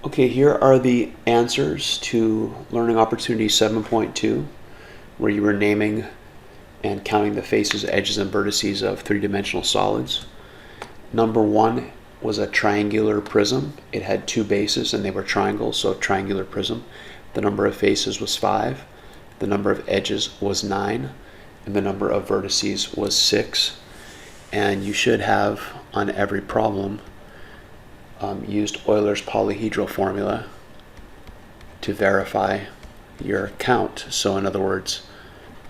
Okay, here are the answers to Learning Opportunity 7.2, where you were naming and counting the faces, edges, and vertices of three-dimensional solids. Number 1 was a triangular prism. It had two bases and they were triangles, so a triangular prism. The number of faces was 5, the number of edges was 9, and the number of vertices was 6. And you should have, on every problem, used Euler's polyhedral formula to verify your count. So in other words,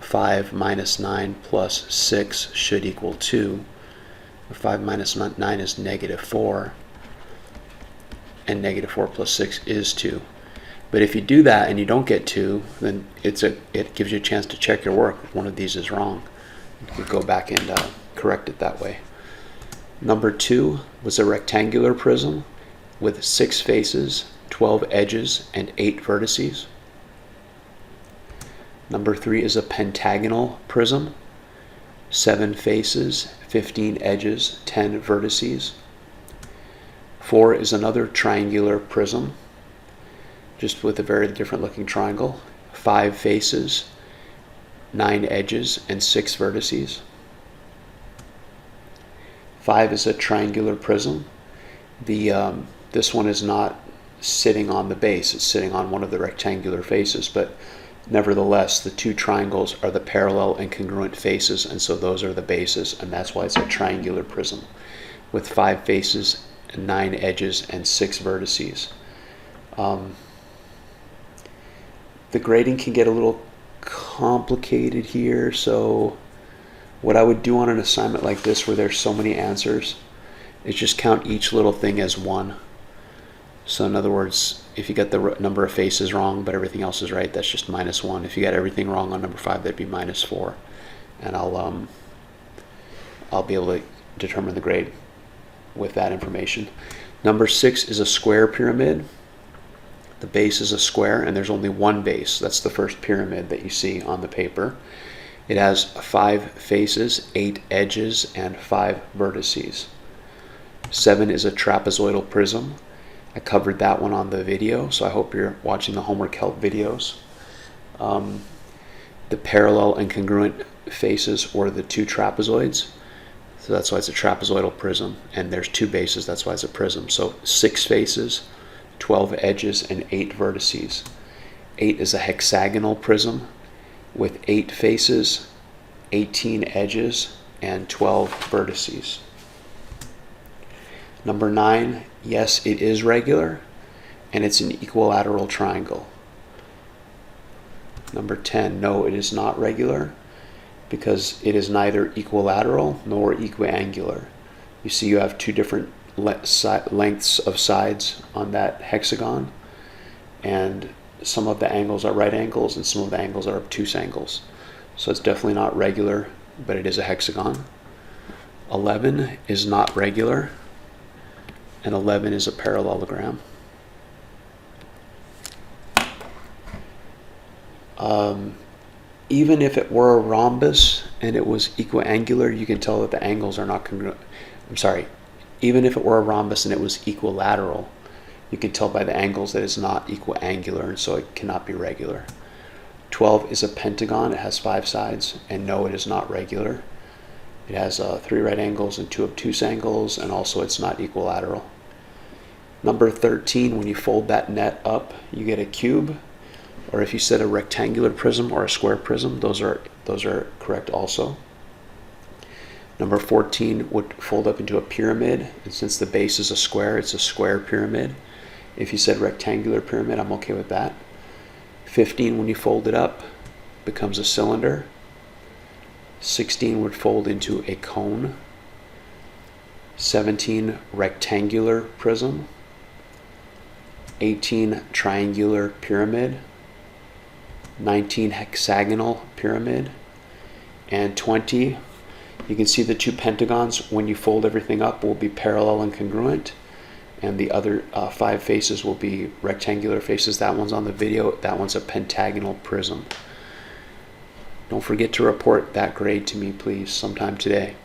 5 minus 9 plus 6 should equal 2. 5 minus 9 is negative 4, and negative 4 plus 6 is 2. But if you do that and you don't get 2, then it gives you a chance to check your work. If one of these is wrong, you could go back and correct it that way. Number 2 was a rectangular prism with 6 faces, 12 edges, and 8 vertices. Number 3 is a pentagonal prism, 7 faces, 15 edges, 10 vertices. 4 is another triangular prism, just with a very different looking triangle, 5 faces, 9 edges, and 6 vertices. 5 is a triangular prism. This one is not sitting on the base, it's sitting on one of the rectangular faces, but nevertheless the two triangles are the parallel and congruent faces, and so those are the bases, and that's why it's a triangular prism with 5 faces, 9 edges, and 6 vertices. The grading can get a little complicated here, so what I would do on an assignment like this where there's so many answers is just count each little thing as 1. So in other words, if you get the number of faces wrong but everything else is right, that's just -1. If you get everything wrong on number 5, that'd be -4. And I'll be able to determine the grade with that information. Number 6 is a square pyramid. The base is a square and there's only one base. That's the first pyramid that you see on the paper. It has 5 faces, 8 edges, and 5 vertices. 7 is a trapezoidal prism. I covered that one on the video, so I hope you're watching the homework help videos. The parallel and congruent faces were the 2 trapezoids, so that's why it's a trapezoidal prism, and there's 2 bases, that's why it's a prism. So 6 faces, 12 edges, and 8 vertices. 8 is a hexagonal prism with 8 faces, 18 edges, and 12 vertices. Number 9, yes, it is regular, and it's an equilateral triangle. Number 10, no, it is not regular, because it is neither equilateral nor equiangular. You see you have 2 different lengths of sides on that hexagon, and some of the angles are right angles and some of the angles are obtuse angles. So it's definitely not regular, but it is a hexagon. 11 is not regular, and 11 is a parallelogram. Even if it were a rhombus and it was equiangular, you can tell that the angles are not congruent. I'm sorry, even if it were a rhombus and it was equilateral, you can tell by the angles that it's not equiangular, and so it cannot be regular. 12 is a pentagon. It has 5 sides, and no, it is not regular. It has 3 right angles and 2 obtuse angles, and also it's not equilateral. Number 13, when you fold that net up, you get a cube, or if you said a rectangular prism or a square prism, those are correct also. Number 14 would fold up into a pyramid, and since the base is a square, it's a square pyramid. If you said rectangular pyramid, I'm okay with that. 15, when you fold it up, becomes a cylinder. 16 would fold into a cone. 17, rectangular prism. 18, triangular pyramid. 19, hexagonal pyramid. And 20, you can see the 2 pentagons, when you fold everything up, will be parallel and congruent, and the other 5 faces will be rectangular faces. That one's on the video. That one's a pentagonal prism. Don't forget to report that grade to me, please, sometime today.